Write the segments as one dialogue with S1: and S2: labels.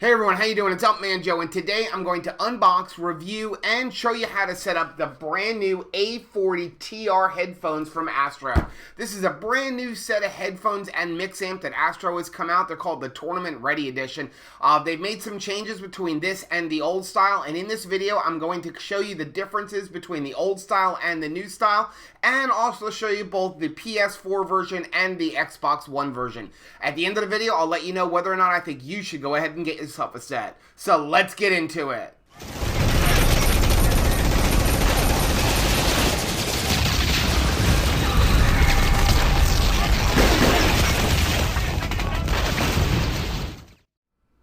S1: Hey everyone, how you doing? It's Upman Joe, and today I'm going to unbox, review, and show you how to set up the brand new A40 TR headphones from Astro. This is a brand new set of headphones and Mixamp that Astro has come out. They're called the Tournament Ready Edition. They've made some changes between this and the old style, and in this video I'm going to show you the differences between the old style and the new style, and also show you both the PS4 version and the Xbox One version. At the end of the video, I'll let you know whether or not I think you should go ahead and get yourself a set. So let's get into it.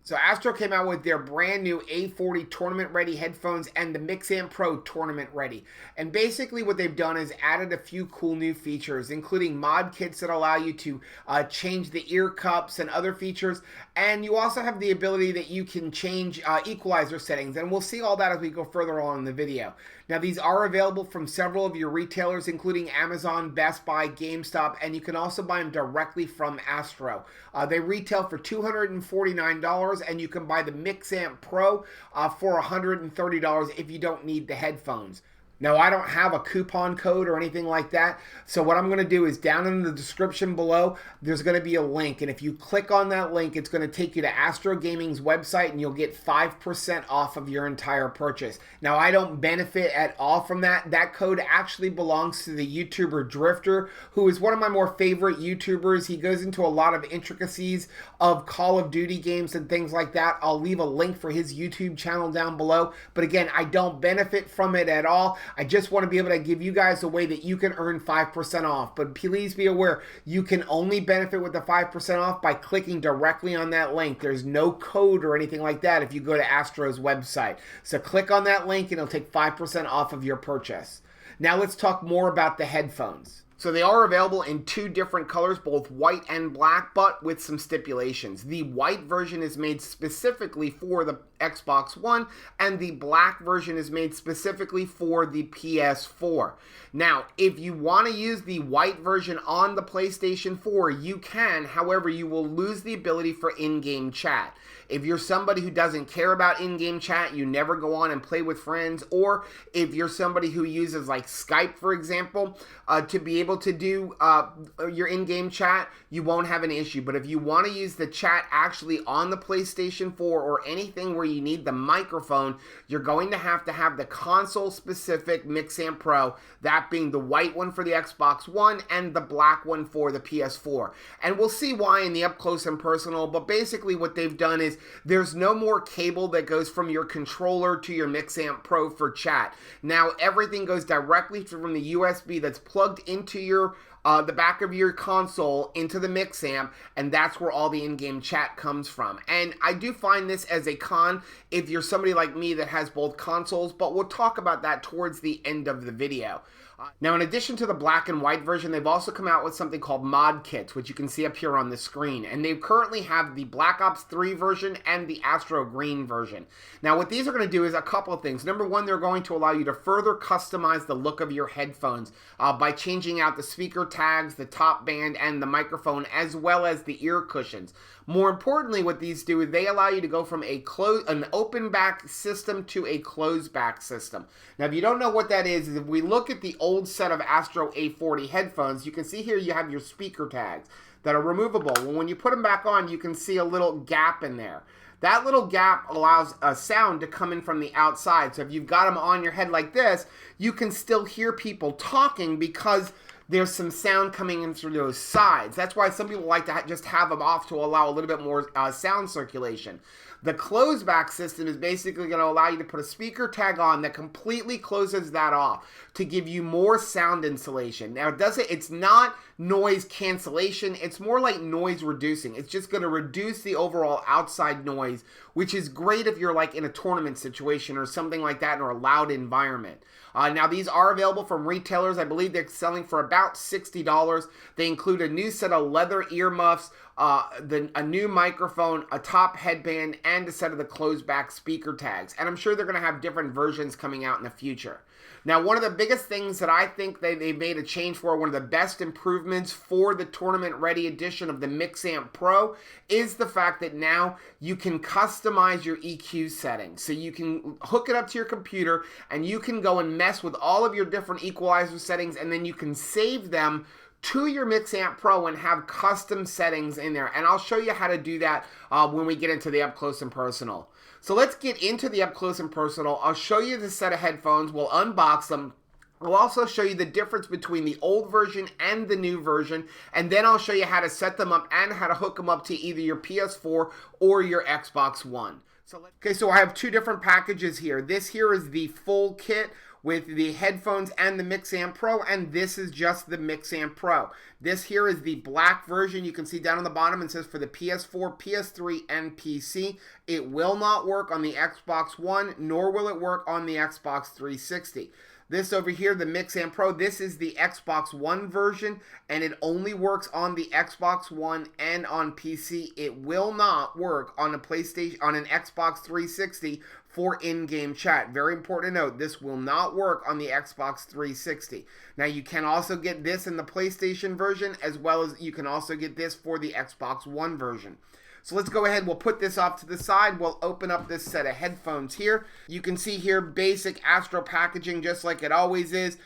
S1: So Astro came out with their brand new A40 Tournament Ready headphones and the Mixamp Pro Tournament Ready. And basically what they've done is added a few cool new features, including mod kits that allow you to change the ear cups and other features. And you also have the ability that you can change equalizer settings. And we'll see all that as we go further along in the video. Now these are available from several of your retailers, including Amazon, Best Buy, GameStop, and you can also buy them directly from Astro. They retail for $249, and you can buy the Mixamp Pro for $130 if you don't need the headphones. Now, I don't have a coupon code or anything like that, so what I'm going to do is down in the description below, there's going to be a link, and if you click on that link, it's going to take you to Astro Gaming's website, and you'll get 5% off of your entire purchase. Now, I don't benefit at all from that. That code actually belongs to the YouTuber Drifter, who is one of my more favorite YouTubers. He goes into a lot of intricacies of Call of Duty games and things like that. I'll leave a link for his YouTube channel down below, but again, I don't benefit from it at all. I just want to be able to give you guys a way that you can earn 5% off. But please be aware, you can only benefit with the 5% off by clicking directly on that link. There's no code or anything like that if you go to Astro's website. So click on that link and it'll take 5% off of your purchase. Now let's talk more about the headphones. So they are available in two different colors, both white and black, but with some stipulations. The white version is made specifically for the Xbox One, and the black version is made specifically for the PS4. Now, if you want to use the white version on the PlayStation 4, you can. However, you will lose the ability for in-game chat. If you're somebody who doesn't care about in-game chat, you never go on and play with friends, or if you're somebody who uses like Skype, for example, to be able to do your in-game chat, you won't have an issue. But if you want to use the chat actually on the PlayStation 4 or anything where you need the microphone, you're going to have the console-specific Mixamp Pro, that being the white one for the Xbox One and the black one for the PS4. And we'll see why in the up-close and personal, but basically what they've done is there's no more cable that goes from your controller to your Mixamp Pro for chat. Now everything goes directly from the USB that's plugged into your the back of your console into the Mixamp, and that's where all the in-game chat comes from. And I do find this as a con if you're somebody like me that has both consoles, but we'll talk about that towards the end of the video. Now, in addition to the black and white version, they've also come out with something called mod kits, which you can see up here on the screen. And they currently have the Black Ops 3 version and the Astro Green version. Now, what these are going to do is a couple of things. Number one, they're going to allow you to further customize the look of your headphones by changing out the speaker tags, the top band, and the microphone, as well as the ear cushions. More importantly, what these do is they allow you to go from an open back system to a closed back system. Now, if you don't know what that is if we look at the old set of Astro A40 headphones, you can see here you have your speaker tags that are removable. Well, when you put them back on, you can see a little gap in there. That little gap allows a sound to come in from the outside. So if you've got them on your head like this, you can still hear people talking because there's some sound coming in through those sides. That's why some people like to just have them off to allow a little bit more sound circulation. The closed back system is basically going to allow you to put a speaker tag on that completely closes that off to give you more sound insulation. Now, it's not noise cancellation. It's more like noise reducing. It's just going to reduce the overall outside noise, which is great if you're like in a tournament situation or something like that or a loud environment. Now, these are available from retailers. I believe they're selling for about $60. They include a new set of leather earmuffs, a new microphone, a top headband, and a set of the closed back speaker tags. And I'm sure they're going to have different versions coming out in the future. Now, one of the biggest things that I think they made a change for, one of the best improvements for the tournament-ready edition of the Mixamp Pro, is the fact that now you can customize your EQ settings. So you can hook it up to your computer, and you can go and mess with all of your different equalizer settings, and then you can save them to your Mixamp Pro and have custom settings in there. And I'll show you how to do that when we get into the up close and personal. So let's get into the up close and personal. I'll show you the set of headphones. We'll unbox them. I'll also show you the difference between the old version and the new version, and then I'll show you how to set them up and how to hook them up to either your PS4 or your Xbox One. So I have two different packages here. This here is the full kit with the headphones and the Mixamp Pro, and this is just the Mixamp Pro. This here is the black version. You can see down on the bottom it says for the PS4, PS3, and PC. It will not work on the Xbox One, nor will it work on the Xbox 360. This over here, the Mixamp Pro, this is the Xbox One version, and it only works on the Xbox One and on PC. It will not work on a PlayStation, on an Xbox 360 for in-game chat. Very important to note, this will not work on the Xbox 360. Now, you can also get this in the PlayStation version, as well as you can also get this for the Xbox One version. So let's go ahead, we'll put this off to the side, we'll open up this set of headphones here. You can see here basic Astro packaging just like it always is.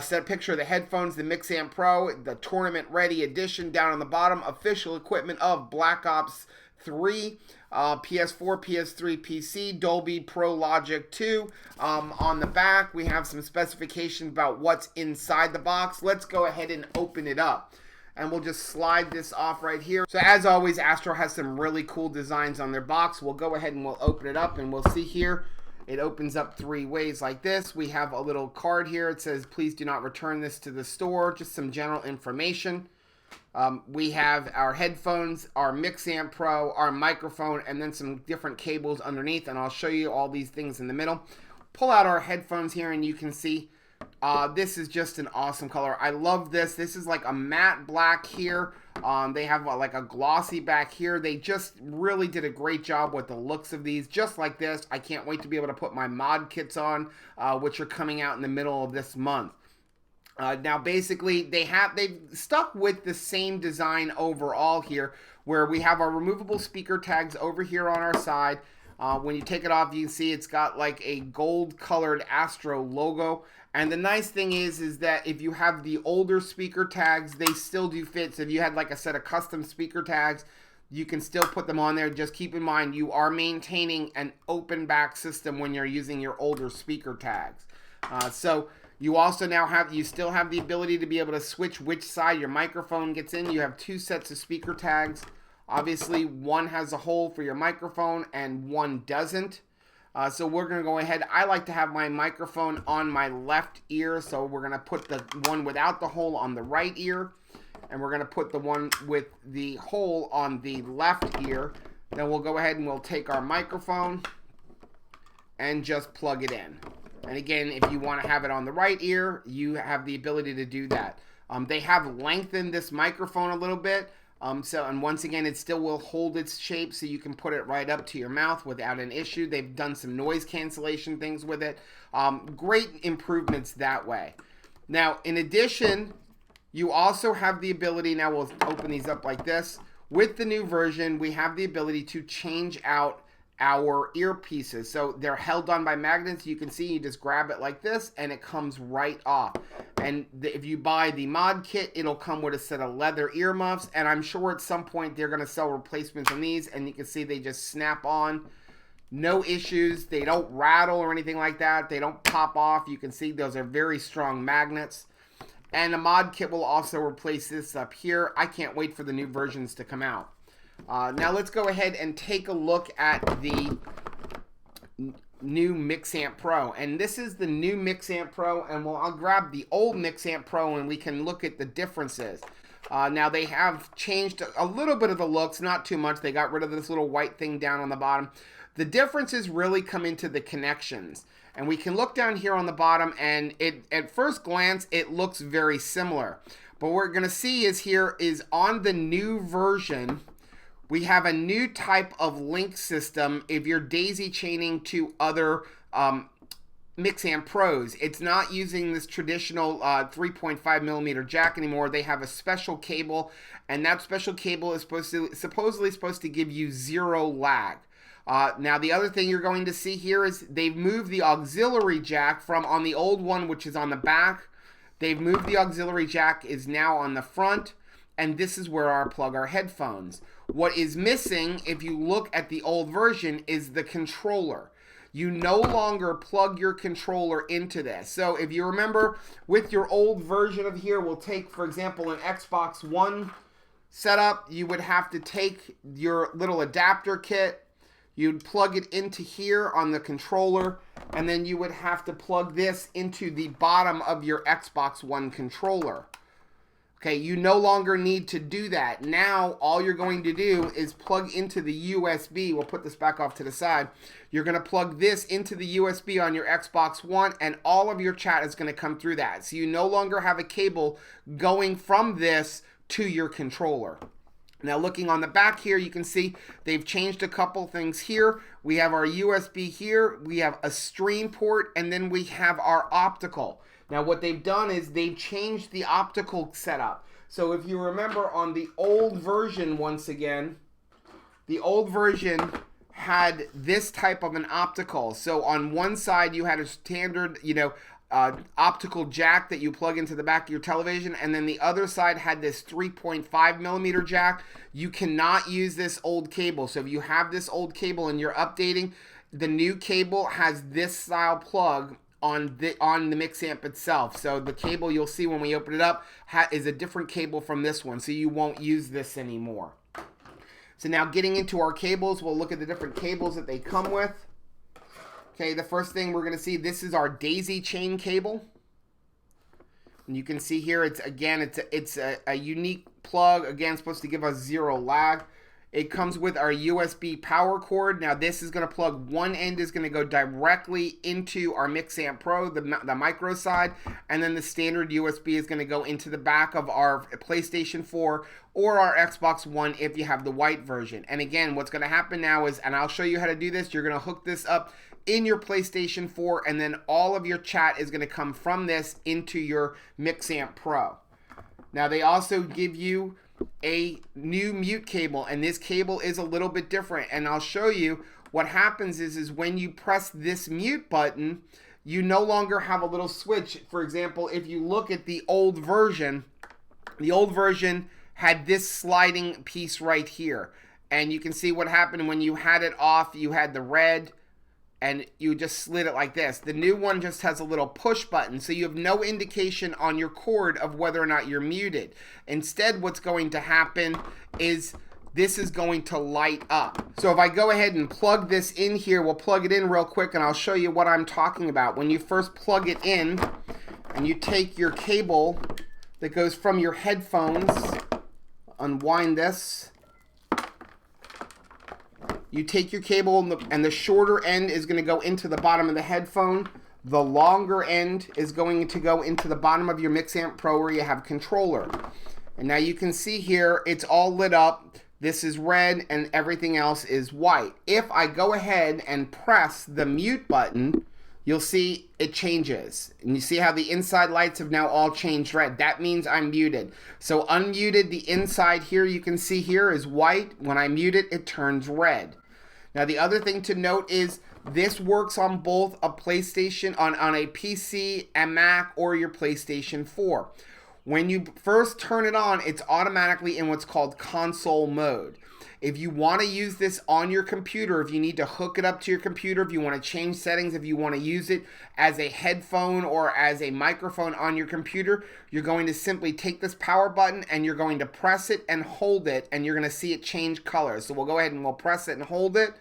S1: Set picture of the headphones, the Mixamp Pro, the tournament ready edition down on the bottom, official equipment of Black Ops 3, PS4, PS3, PC, Dolby Pro Logic 2. On the back, we have some specifications about what's inside the box. Let's go ahead and open it up. And we'll just slide this off right here. So as always, Astro has some really cool designs on their box. We'll go ahead and we'll open it up, and we'll see here, it opens up three ways like this. We have a little card here. It says, please do not return this to the store. Just some general information. We have our headphones, our Mixamp Pro, our microphone, and then some different cables underneath. And I'll show you all these things in the middle. Pull out our headphones here, and you can see this is just an awesome color. I love this. This is like a matte black here. They have like a glossy back here. They just really did a great job with the looks of these, just like this. I can't wait to be able to put my mod kits on, which are coming out in the middle of this month. Now, basically, they've stuck with the same design overall here, where we have our removable speaker tags over here on our side. When you take it off, you can see it's got like a gold-colored Astro logo. And the nice thing is that if you have the older speaker tags, they still do fit. So if you had like a set of custom speaker tags, you can still put them on there. Just keep in mind, you are maintaining an open back system when you're using your older speaker tags. So you also now still have the ability to be able to switch which side your microphone gets in. You have two sets of speaker tags. Obviously, one has a hole for your microphone and one doesn't. So we're going to go ahead. I like to have my microphone on my left ear, so we're going to put the one without the hole on the right ear, and we're going to put the one with the hole on the left ear. Then we'll go ahead and we'll take our microphone and just plug it in. And again, if you want to have it on the right ear, you have the ability to do that. They have lengthened this microphone a little bit. And once again, it still will hold its shape, so you can put it right up to your mouth without an issue. They've done some noise cancellation things with it. Great improvements that way. Now, in addition, you also have the ability, now we'll open these up like this. With the new version, we have the ability to change out our earpieces. So they're held on by magnets. You can see, you just grab it like this and it comes right off. And if you buy the mod kit, it'll come with a set of leather earmuffs, and I'm sure at some point they're going to sell replacements on these, and you can see they just snap on. No issues. They don't rattle or anything like that. They don't pop off. You can see those are very strong magnets. And the mod kit will also replace this up here. I can't wait for the new versions to come out. Now let's go ahead and take a look at the new Mixamp Pro. And this is the new Mixamp Pro, and I'll grab the old Mixamp Pro and we can look at the differences. Now they have changed a little bit of the looks, not too much. They got rid of this little white thing down on the bottom. The differences really come into the connections. And we can look down here on the bottom, and at first glance, it looks very similar. But what we're going to see is here is on the new version, we have a new type of link system if you're daisy chaining to other Mixamp Pros. It's not using this traditional 3.5 millimeter jack anymore. They have a special cable, and that special cable is supposedly supposed to give you 0 lag. Now the other thing you're going to see here is they've moved the auxiliary jack from on the old one, which is on the back. They've moved the auxiliary jack is now on the front, and this is where I plug our headphones. What is missing, if you look at the old version, is the controller. You no longer plug your controller into this. So if you remember with your old version of here, we'll take, for example, an Xbox One setup, you would have to take your little adapter kit, you'd plug it into here on the controller, and then you would have to plug this into the bottom of your Xbox One controller. Okay, you no longer need to do that. Now, all you're going to do is plug into the USB. We'll put this back off to the side. You're going to plug this into the USB on your Xbox One, and all of your chat is going to come through that. So you no longer have a cable going from this to your controller. Now, looking on the back here, you can see they've changed a couple things here. We have our USB here. We have a stream port, and then we have our optical. Now what they've done is they've changed the optical setup. So if you remember on the old version, once again, the old version had this type of an optical. So on one side you had a standard, optical jack that you plug into the back of your television, and then the other side had this 3.5 millimeter jack. You cannot use this old cable. So if you have this old cable and you're updating, the new cable has this style plug on the Mixamp itself. So the cable you'll see when we open it up is a different cable from this one, so you won't use this anymore. So now getting into our cables, we'll look at the different cables that they come with. Okay, the first thing we're going to see, this is our daisy chain cable. And you can see here, it's a unique plug, again, supposed to give us 0 lag. It comes with our USB power cord. Now this is going to plug, one end is going to go directly into our Mixamp Pro, the micro side, and then the standard USB is going to go into the back of our PlayStation 4 or our Xbox One if you have the white version. And again, what's going to happen now is, and I'll show you how to do this, you're going to hook this up in your PlayStation 4, and then all of your chat is going to come from this into your Mixamp Pro. Now they also give you a new mute cable, and this cable is a little bit different, and I'll show you what happens is when you press this mute button, you no longer have a little switch. For example, if you look at the old version had this sliding piece right here, and you can see what happened when you had it off. You had the red, and you just slid it like this. The new one just has a little push button, so you have no indication on your cord of whether or not you're muted. Instead, what's going to happen is this is going to light up. So if I go ahead and plug this in here, we'll plug it in real quick and I'll show you what I'm talking about. When you first plug it in and you take your cable that goes from your headphones, unwind this, you take your cable and the shorter end is going to go into the bottom of the headphone. The longer end is going to go into the bottom of your Mixamp Pro where you have controller. And now you can see here, it's all lit up. This is red and everything else is white. If I go ahead and press the mute button, you'll see it changes. And you see how the inside lights have now all changed red. That means I'm muted. So unmuted, the inside here you can see here is white. When I mute it, it turns red. Now the other thing to note is this works on both a PlayStation, on a PC, a Mac, or your PlayStation 4. When you first turn it on, it's automatically in what's called console mode. If you want to use this on your computer, if you need to hook it up to your computer, if you want to change settings, if you want to use it as a headphone or as a microphone on your computer, you're going to simply take this power button and you're going to press it and hold it, and you're going to see it change colors. So we'll go ahead and we'll press it and hold it.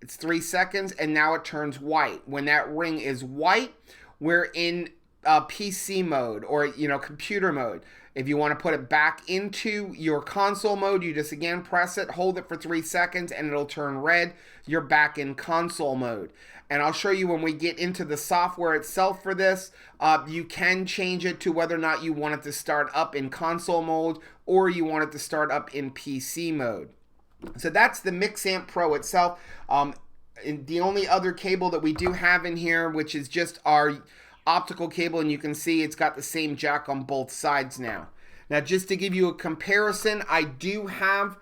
S1: It's 3 seconds and now it turns white. When that ring is white, we're in PC mode or computer mode. If you want to put it back into your console mode, you just again press it, hold it for 3 seconds, and it'll turn red. You're back in console mode. And I'll show you when we get into the software itself for this, you can change it to whether or not you want it to start up in console mode or you want it to start up in PC mode. So that's the Mixamp Pro itself. The only other cable that we do have in here, which is just our optical cable, and you can see it's got the same jack on both sides now. Now, just to give you a comparison, I do have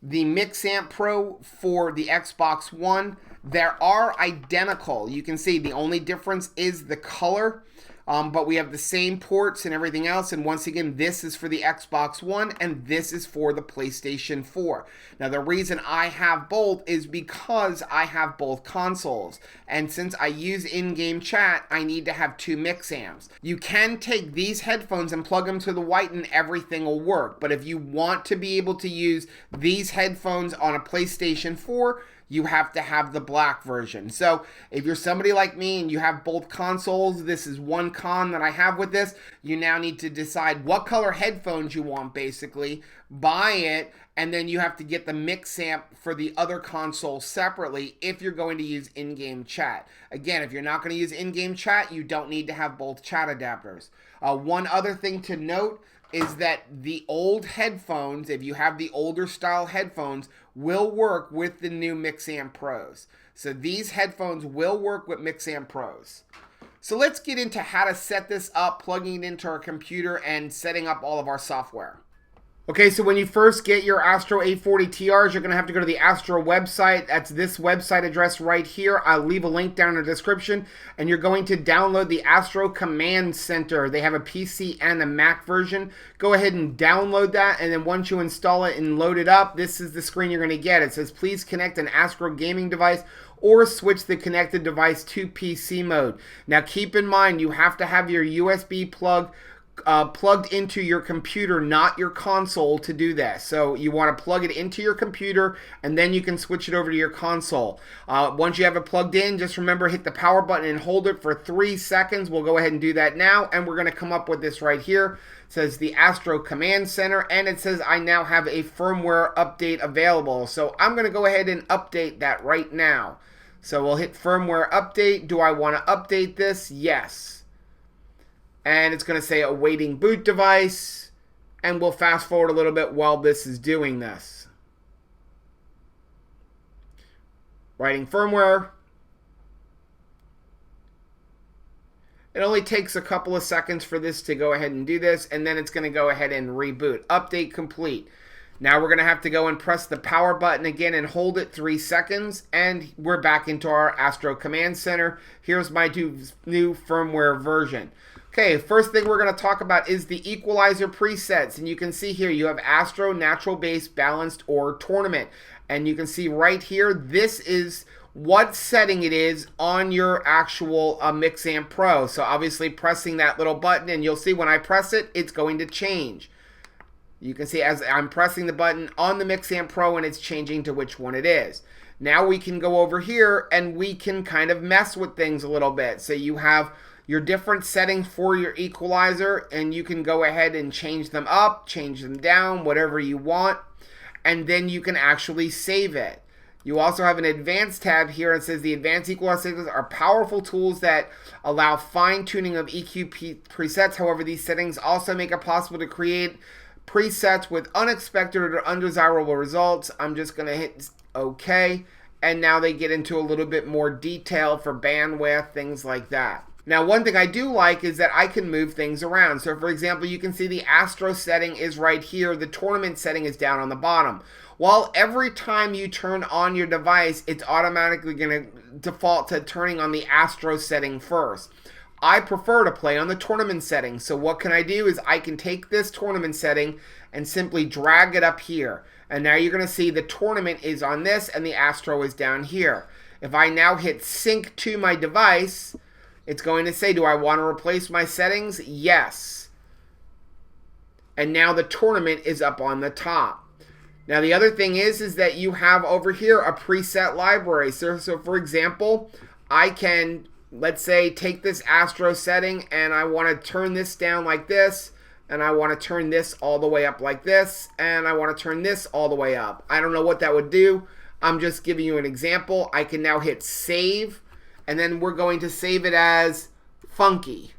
S1: the Mixamp Pro for the Xbox One. They are identical. You can see the only difference is the color. But we have the same ports and everything else. And once again, this is for the Xbox One and this is for the PlayStation 4. Now, the reason I have both is because I have both consoles. And since I use in-game chat, I need to have two Mixamps. You can take these headphones and plug them to the white and everything will work. But if you want to be able to use these headphones on a PlayStation 4, you have to have the black version. So if you're somebody like me and you have both consoles, this is one con that I have with this. You now need to decide what color headphones you want, basically, buy it, and then you have to get the Mixamp for the other console separately if you're going to use in-game chat. Again, if you're not going to use in-game chat, you don't need to have both chat adapters. One other thing to note is that the old headphones, if you have the older style headphones, will work with the new Mixamp Pros. So these headphones will work with Mixamp Pros. So let's get into how to set this up, plugging it into our computer and setting up all of our software. Okay, so when you first get your Astro A40 TRs, you're going to have to go to the Astro website. That's this website address right here. I'll leave a link down in the description. And you're going to download the Astro Command Center. They have a PC and a Mac version. Go ahead and download that. And then once you install it and load it up, this is the screen you're going to get. It says, please connect an Astro gaming device or switch the connected device to PC mode. Now keep in mind, you have to have your USB plug plugged into your computer, not your console, to do that. So you want to plug it into your computer and then you can switch it over to your console. Once you have it plugged in, just remember, hit the power button and hold it for 3 seconds. We'll go ahead and do that now, and we're going to come up with this right here. It says the Astro Command Center, and it says I now have a firmware update available. So I'm going to go ahead and update that right now. So we'll hit firmware update. Do I want to update this? Yes. And it's going to say awaiting boot device, and we'll fast forward a little bit while this is doing this. Writing firmware. It only takes a couple of seconds for this to go ahead and do this, and then it's going to go ahead and reboot. Update complete. Now we're going to have to go and press the power button again and hold it 3 seconds, and we're back into our Astro Command Center. Here's my new firmware version. Okay, first thing we're going to talk about is the equalizer presets. And you can see here you have Astro, Natural Bass, Balanced, or Tournament. And you can see right here, this is what setting it is on your actual Mixamp Pro. So obviously pressing that little button, and you'll see when I press it, it's going to change. You can see as I'm pressing the button on the Mixamp Pro and it's changing to which one it is. Now we can go over here and we can kind of mess with things a little bit. So you have your different settings for your equalizer, and you can go ahead and change them up, change them down, whatever you want, and then you can actually save it. You also have an advanced tab here. It says the advanced equalizers are powerful tools that allow fine-tuning of EQ presets. However, these settings also make it possible to create presets with unexpected or undesirable results. I'm just going to hit OK, and now they get into a little bit more detail for bandwidth, things like that. Now, one thing I do like is that I can move things around. So, for example, you can see the Astro setting is right here. The tournament setting is down on the bottom. Well, every time you turn on your device, it's automatically going to default to turning on the Astro setting first. I prefer to play on the tournament setting. So what can I do is I can take this tournament setting and simply drag it up here. And now you're going to see the tournament is on this and the Astro is down here. If I now hit sync to my device, it's going to say, do I want to replace my settings? Yes. And now the tournament is up on the top. Now the other thing is that you have over here a preset library. So for example, I can, let's say, take this Astro setting and I want to turn this down like this, and I want to turn this all the way up like this, and I want to turn this all the way up. I don't know what that would do. I'm just giving you an example. I can now hit save. And then we're going to save it as funky.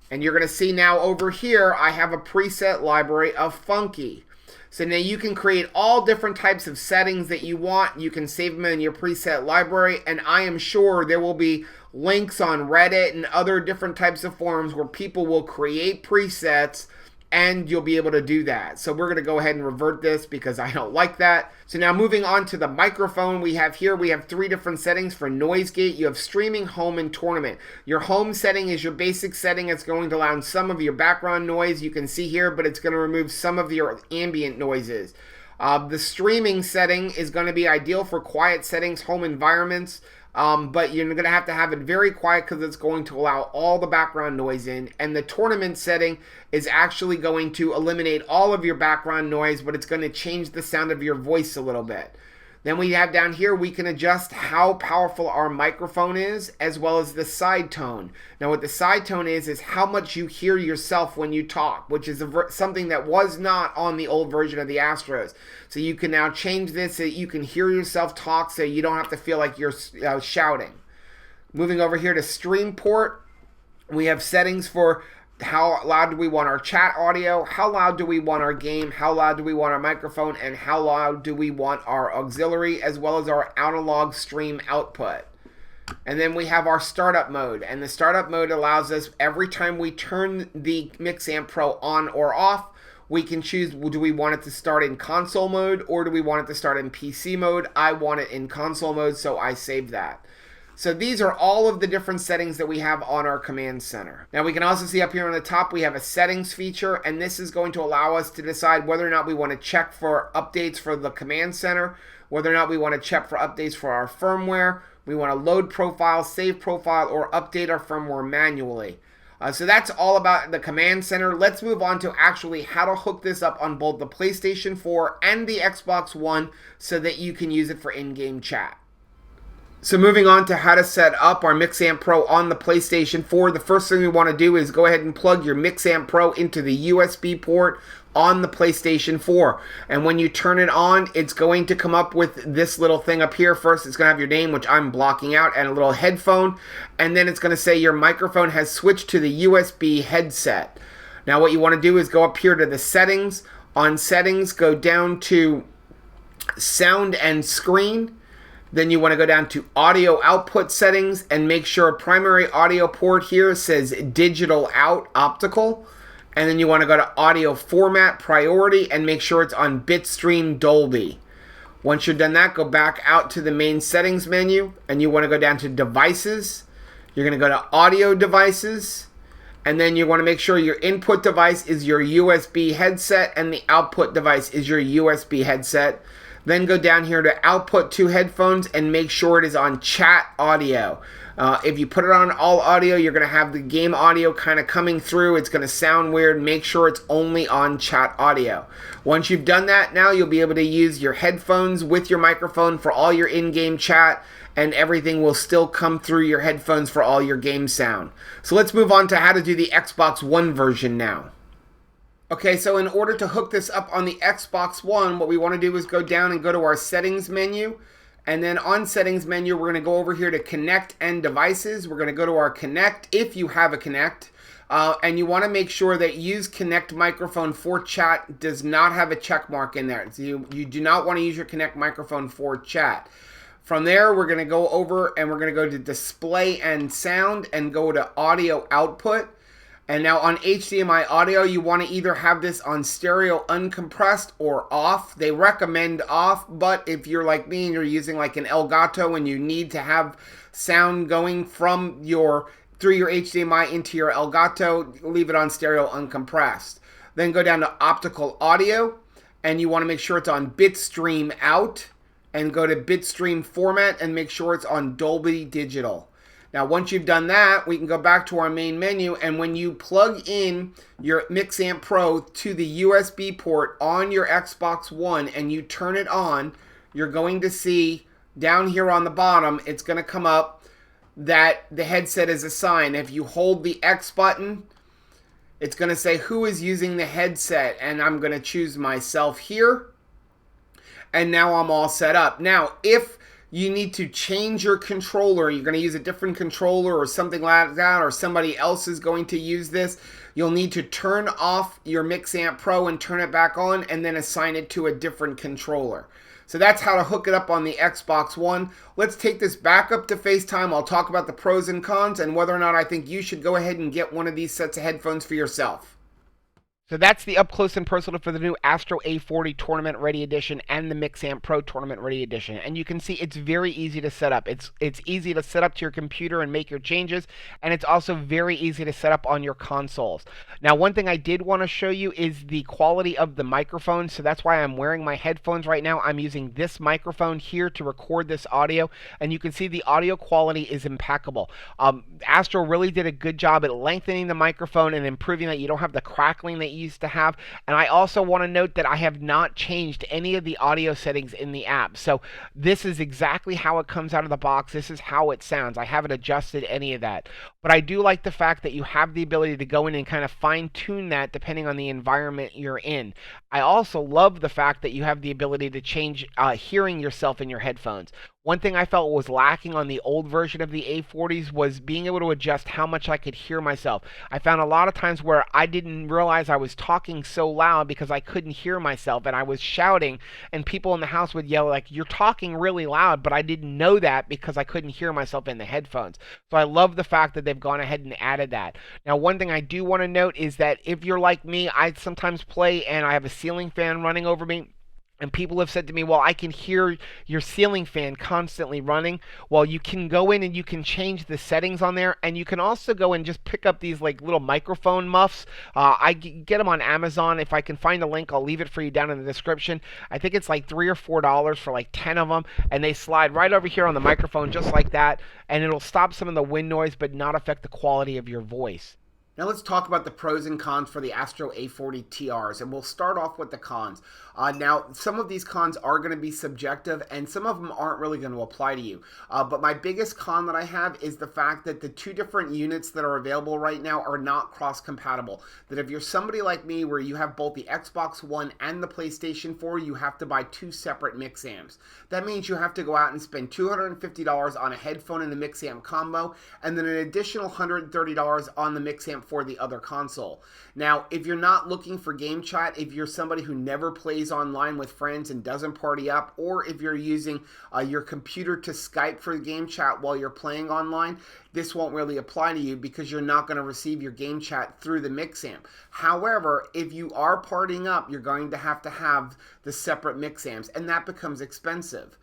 S1: And you're going to see now over here, I have a preset library of funky. So now you can create all different types of settings that you want. You can save them in your preset library, and I am sure there will be links on Reddit and other different types of forums where people will create presets and you'll be able to do that. So we're going to go ahead and revert this because I don't like that. So now moving on to the microphone we have here, we have 3 different settings for noise gate. You have streaming, home, and tournament. Your home setting is your basic setting. It's going to allow some of your background noise, you can see here, but it's going to remove some of your ambient noises. The streaming setting is going to be ideal for quiet settings, home environments. But you're going to have it very quiet because it's going to allow all the background noise in. And the tournament setting is actually going to eliminate all of your background noise, but it's going to change the sound of your voice a little bit. Then we have down here, we can adjust how powerful our microphone is, as well as the side tone. Now what the side tone is how much you hear yourself when you talk, which is something that was not on the old version of the Astros. So you can now change this so that you can hear yourself talk so you don't have to feel like you're shouting. Moving over here to stream port, we have settings for how loud do we want our chat audio, how loud do we want our game, how loud do we want our microphone, and how loud do we want our auxiliary, as well as our analog stream output. And then we have our startup mode, and the startup mode allows us, every time we turn the Mixamp Pro on or off, we can choose, do we want it to start in console mode or do we want it to start in PC mode? I want it in console mode, so I save that. So these are all of the different settings that we have on our command center. Now we can also see up here on the top we have a settings feature, and this is going to allow us to decide whether or not we want to check for updates for the command center, whether or not we want to check for updates for our firmware, we want to load profile, save profile, or update our firmware manually. So that's all about the command center. Let's move on to actually how to hook this up on both the PlayStation 4 and the Xbox One so that you can use it for in-game chat. So moving on to how to set up our Mixamp Pro on the PlayStation 4, the first thing we want to do is go ahead and plug your Mixamp Pro into the USB port on the PlayStation 4. And when you turn it on, it's going to come up with this little thing up here. First, it's going to have your name, which I'm blocking out, and a little headphone. And then it's going to say your microphone has switched to the USB headset. Now what you want to do is go up here to the settings. On settings, go down to sound and screen. Then you want to go down to audio output settings and make sure a primary audio port here says digital out optical. And then you want to go to audio format priority and make sure it's on Bitstream Dolby. Once you're done that, go back out to the main settings menu and you want to go down to devices. You're going to go to audio devices. And then you want to make sure your input device is your USB headset and the output device is your USB headset. Then go down here to output to headphones and make sure it is on chat audio. If you put it on all audio, you're going to have the game audio kind of coming through. It's going to sound weird. Make sure it's only on chat audio. Once you've done that, now you'll be able to use your headphones with your microphone for all your in-game chat, and everything will still come through your headphones for all your game sound. So let's move on to how to do the Xbox One version now. Okay, so in order to hook this up on the Xbox One, what we want to do is go down and go to our settings menu. And then on settings menu, we're going to go over here to connect and devices. We're going to go to our connect if you have a connect. And you want to make sure that use connect microphone for chat does not have a check mark in there. So you do not want to use your connect microphone for chat. From there, we're going to go over and we're going to go to display and sound and go to audio output. And now on HDMI audio, you want to either have this on stereo uncompressed or off. They recommend off, but if you're like me and you're using like an Elgato and you need to have sound going from through your HDMI into your Elgato, leave it on stereo uncompressed. Then go down to optical audio, and you want to make sure it's on Bitstream out, and go to Bitstream format and make sure it's on Dolby Digital. Now, once you've done that, we can go back to our main menu, and when you plug in your Mixamp Pro to the USB port on your Xbox One and you turn it on, you're going to see down here on the bottom, it's going to come up that the headset is assigned. If you hold the X button, it's going to say who is using the headset, and I'm going to choose myself here, and now I'm all set up. Now, if you need to change your controller, you're going to use a different controller or something like that, or somebody else is going to use this, you'll need to turn off your Mixamp Pro and turn it back on and then assign it to a different controller. So that's how to hook it up on the Xbox One. Let's take this back up to FaceTime. I'll talk about the pros and cons and whether or not I think you should go ahead and get one of these sets of headphones for yourself. So that's the up close and personal for the new Astro A40 Tournament Ready Edition and the Mixamp Pro Tournament Ready Edition. And you can see it's very easy to set up. It's easy to set up to your computer and make your changes, and it's also very easy to set up on your consoles. Now, one thing I did want to show you is the quality of the microphone. So that's why I'm wearing my headphones right now. I'm using this microphone here to record this audio, and you can see the audio quality is impeccable. Astro really did a good job at lengthening the microphone and improving that you don't have the crackling that you used to have. And I also want to note that I have not changed any of the audio settings in the app. So this is exactly how it comes out of the box. This is how it sounds. I haven't adjusted any of that. But I do like the fact that you have the ability to go in and kind of fine tune that depending on the environment you're in. I also love the fact that you have the ability to change hearing yourself in your headphones. One thing I felt was lacking on the old version of the A40s was being able to adjust how much I could hear myself. I found a lot of times where I didn't realize I was talking so loud because I couldn't hear myself, and I was shouting, and people in the house would yell like, "You're talking really loud," but I didn't know that because I couldn't hear myself in the headphones. So I love the fact that they've gone ahead and added that. Now, one thing I do want to note is that if you're like me, I sometimes play and I have a ceiling fan running over me. And people have said to me, well, I can hear your ceiling fan constantly running. Well, you can go in and you can change the settings on there. And you can also go and just pick up these like little microphone muffs. I get them on Amazon. If I can find a link, I'll leave it for you down in the description. I think it's like $3 or $4 for like 10 of them. And they slide right over here on the microphone just like that. And it'll stop some of the wind noise but not affect the quality of your voice. Now let's talk about the pros and cons for the Astro A40 TRs, and we'll start off with the cons. Now, some of these cons are going to be subjective, and some of them aren't really going to apply to you. But my biggest con that I have is the fact that the two different units that are available right now are not cross-compatible. That if you're somebody like me where you have both the Xbox One and the PlayStation 4, you have to buy two separate Mixamps. That means you have to go out and spend $250 on a headphone and a Mixamp combo, and then an additional $130 on the Mixamp for the other console. Now, if you're not looking for game chat, if you're somebody who never plays online with friends and doesn't party up, or if you're using your computer to Skype for game chat while you're playing online, this won't really apply to you because you're not going to receive your game chat through the Mixamp. However, if you are partying up, you're going to have the separate Mixamps, and that becomes expensive.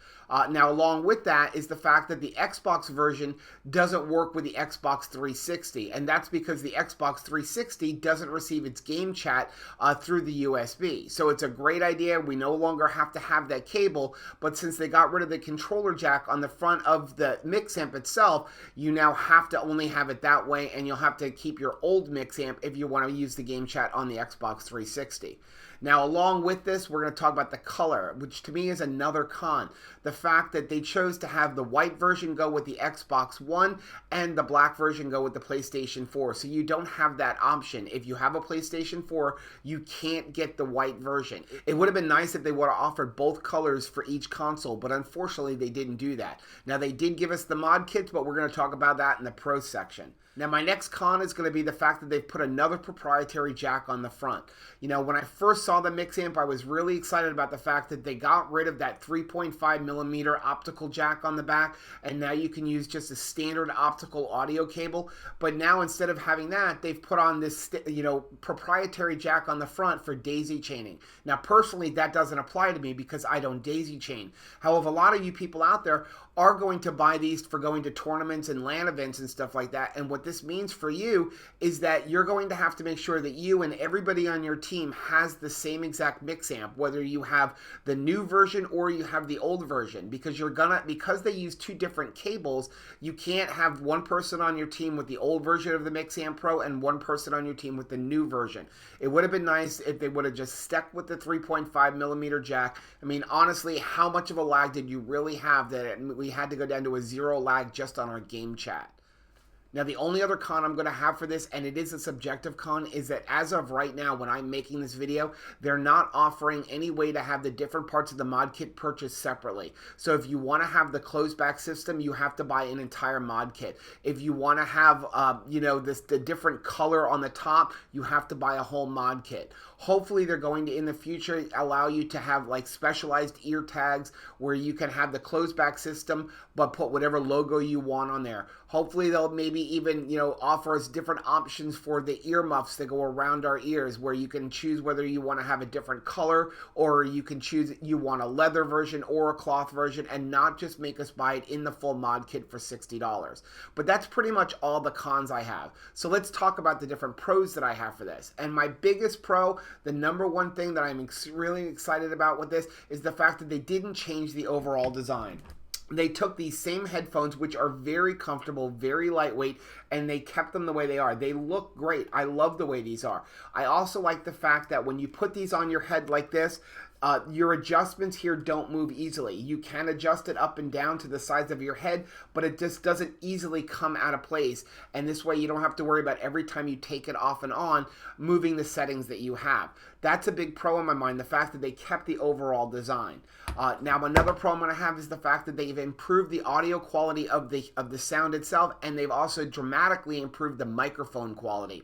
S1: Now, along with that is the fact that the Xbox version doesn't work with the Xbox 360, and that's because the Xbox 360 doesn't receive its game chat through the USB. So it's a great idea. We no longer have to have that cable, but since they got rid of the controller jack on the front of the Mixamp itself, you now have to only have it that way, and you'll have to keep your old Mixamp if you want to use the game chat on the Xbox 360. Now, along with this, we're going to talk about the color, which to me is another con. The fact that they chose to have the white version go with the Xbox One and the black version go with the PlayStation 4. So you don't have that option. If you have a PlayStation 4, you can't get the white version. It would have been nice if they would have offered both colors for each console, but unfortunately they didn't do that. Now, they did give us the mod kits, but we're going to talk about that in the Pro section. Now, my next con is going to be the fact that they've put another proprietary jack on the front. You know, when I first saw the Mixamp, I was really excited about the fact that they got rid of that 3.5 millimeter optical jack on the back, and now you can use just a standard optical audio cable. But now, instead of having that, they've put on this, proprietary jack on the front for daisy chaining. Now, personally, that doesn't apply to me because I don't daisy chain. However, a lot of you people out there are going to buy these for going to tournaments and LAN events and stuff like that. And what this means for you is that you're going to have to make sure that you and everybody on your team has the same exact Mixamp, whether you have the new version or you have the old version, because because they use two different cables, you can't have one person on your team with the old version of the Mixamp Pro and one person on your team with the new version. It would have been nice if they would have just stuck with the 3.5 millimeter jack. I mean, honestly, how much of a lag did you really have that we had to go down to a zero lag just on our game chat? Now, the only other con I'm going to have for this, and it is a subjective con, is that as of right now, when I'm making this video, they're not offering any way to have the different parts of the mod kit purchased separately. So if you want to have the closed back system, you have to buy an entire mod kit. If you want to have, the different color on the top, you have to buy a whole mod kit. Hopefully, they're going to, in the future, allow you to have like specialized ear tags where you can have the closed back system, but put whatever logo you want on there. Hopefully, they'll maybe even, offer us different options for the earmuffs that go around our ears, where you can choose whether you want to have a different color, or you can choose you want a leather version or a cloth version, and not just make us buy it in the full mod kit for $60. But that's pretty much all the cons I have. So let's talk about the different pros that I have for this. And my biggest pro, the number one thing that I'm really excited about with this, is the fact that they didn't change the overall design. They took these same headphones, which are very comfortable, very lightweight, and they kept them the way they are. They look great. I love the way these are. I also like the fact that when you put these on your head like this, your adjustments here don't move easily. You can adjust it up and down to the sides of your head, but it just doesn't easily come out of place. And this way you don't have to worry about every time you take it off and on, moving the settings that you have. That's a big pro in my mind, the fact that they kept the overall design. Now, another pro I'm going to have is the fact that they've improved the audio quality of the sound itself, and they've also dramatically improved the microphone quality.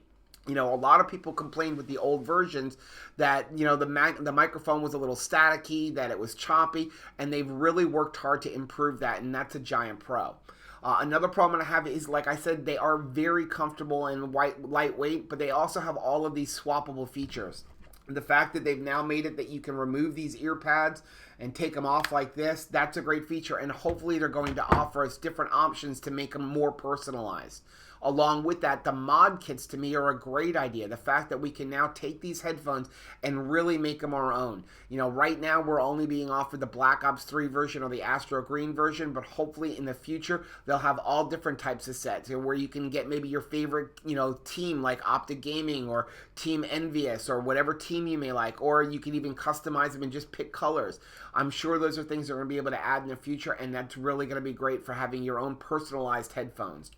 S1: A lot of people complained with the old versions that, the microphone was a little staticky, that it was choppy, and they've really worked hard to improve that, and that's a giant pro. Another pro I'm going to have is, like I said, they are very comfortable and lightweight, but they also have all of these swappable features. The fact that they've now made it that you can remove these ear pads and take them off like this, that's a great feature, and hopefully they're going to offer us different options to make them more personalized. Along with that, the mod kits to me are a great idea. The fact that we can now take these headphones and really make them our own. Right now we're only being offered the Black Ops 3 version or the Astro Green version, but hopefully in the future they'll have all different types of sets where you can get maybe your favorite, team like Optic Gaming or Team Envious or whatever team you may like, or you can even customize them and just pick colors. I'm sure those are things they're going to be able to add in the future, and that's really going to be great for having your own personalized headphones.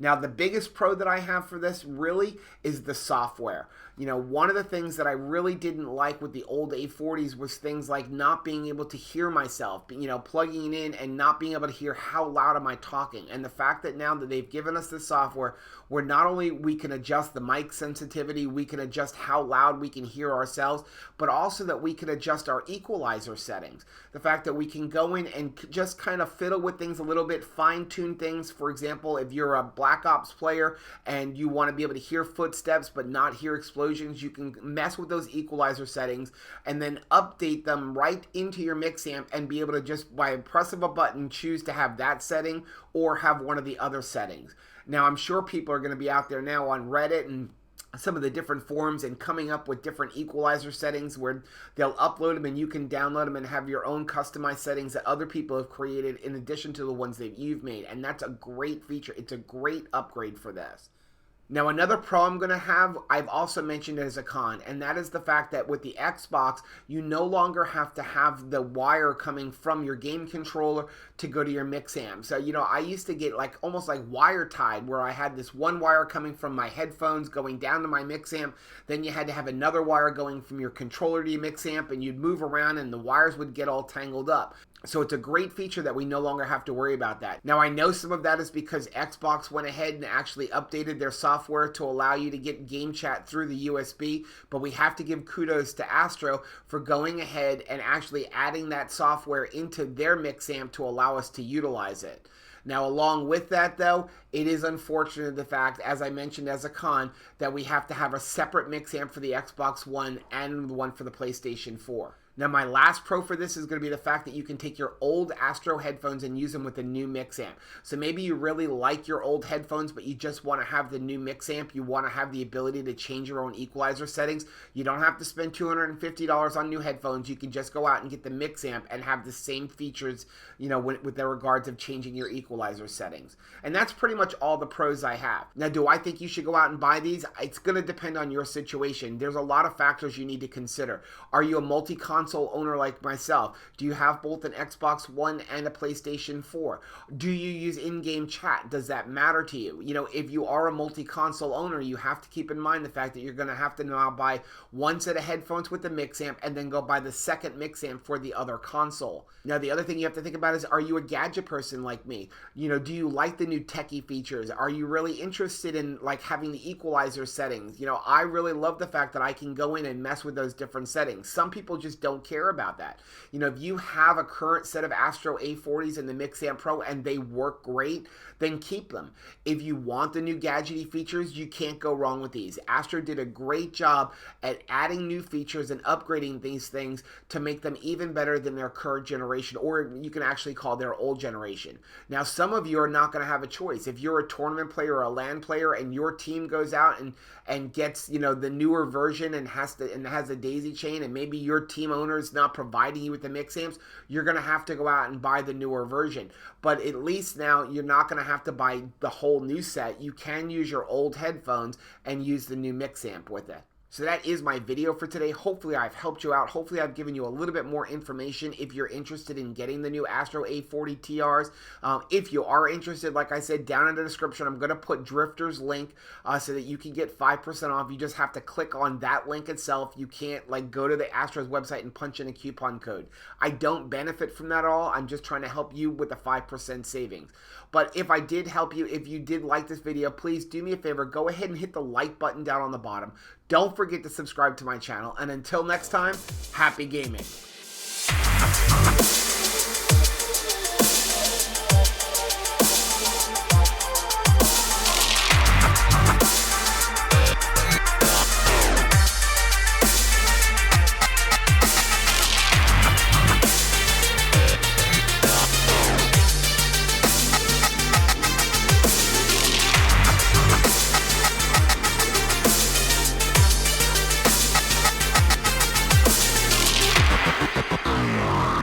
S1: Now, the biggest pro that I have for this really is the software. One of the things that I really didn't like with the old A40s was things like not being able to hear myself, plugging in and not being able to hear how loud am I talking. And the fact that now that they've given us the software where not only we can adjust the mic sensitivity, we can adjust how loud we can hear ourselves, but also that we can adjust our equalizer settings. The fact that we can go in and just kind of fiddle with things a little bit, fine-tune things. For example, if you're a Black Ops player and you want to be able to hear footsteps but not hear explosions, you can mess with those equalizer settings and then update them right into your Mixamp and be able to just by a press of a button choose to have that setting or have one of the other settings. Now, I'm sure people are going to be out there now on Reddit and some of the different forums and coming up with different equalizer settings where they'll upload them and you can download them and have your own customized settings that other people have created in addition to the ones that you've made. And that's a great feature. It's a great upgrade for this. Now, another pro I'm going to have, I've also mentioned it as a con, and that is the fact that with the Xbox, you no longer have to have the wire coming from your game controller to go to your Mixamp. So, I used to get almost like wire tied, where I had this one wire coming from my headphones going down to my Mixamp, then you had to have another wire going from your controller to your Mixamp, and you'd move around and the wires would get all tangled up. So it's a great feature that we no longer have to worry about that. Now, I know some of that is because Xbox went ahead and actually updated their software to allow you to get game chat through the USB, but we have to give kudos to Astro for going ahead and actually adding that software into their Mixamp to allow us to utilize it. Now, along with that, though, it is unfortunate the fact, as I mentioned as a con, that we have to have a separate Mixamp for the Xbox One and the one for the PlayStation 4. Now, my last pro for this is going to be the fact that you can take your old Astro headphones and use them with the new Mixamp. So maybe you really like your old headphones, but you just want to have the new Mixamp. You want to have the ability to change your own equalizer settings. You don't have to spend $250 on new headphones. You can just go out and get the Mixamp and have the same features, with the regards of changing your equalizer settings. And that's pretty much all the pros I have. Now, do I think you should go out and buy these? It's going to depend on your situation. There's a lot of factors you need to consider. Are you a multi-console console owner like myself? Do you have both an Xbox One and a PlayStation 4? Do you use in-game chat? Does that matter to you? You know, if you are a multi-console owner, you have to keep in mind the fact that you're going to have to now buy one set of headphones with the Mixamp and then go buy the second Mixamp for the other console. Now, the other thing you have to think about is, are you a gadget person like me? You know, do you like the new techie features? Are you really interested in like having the equalizer settings? You know, I really love the fact that I can go in and mess with those different settings. Some people just don't care about that. You know, if you have a current set of Astro A40s in the Mixamp Pro and they work great, then keep them. If you want the new gadgety features, you can't go wrong with these. Astro did a great job at adding new features and upgrading these things to make them even better than their current generation, or you can actually call their old generation. Now, some of you are not going to have a choice. If you're a tournament player or a LAN player and your team goes out and gets, you know, the newer version and has a daisy chain, and maybe your team owner is not providing you with the Mixamps, you're going to have to go out and buy the newer version. But at least now you're not going to have to buy the whole new set. You can use your old headphones and use the new Mixamp with it. So that is my video for today. Hopefully I've helped you out. Hopefully I've given you a little bit more information if you're interested in getting the new Astro A40 TRs. If you are interested, like I said, down in the description, I'm going to put Drifter's link so that you can get 5% off. You just have to click on that link itself. You can't like go to the Astro's website and punch in a coupon code. I don't benefit from that at all. I'm just trying to help you with the 5% savings. But if I did help you, if you did like this video, please do me a favor. Go ahead and hit the like button down on the bottom. Don't forget to subscribe to my channel. And until next time, happy gaming.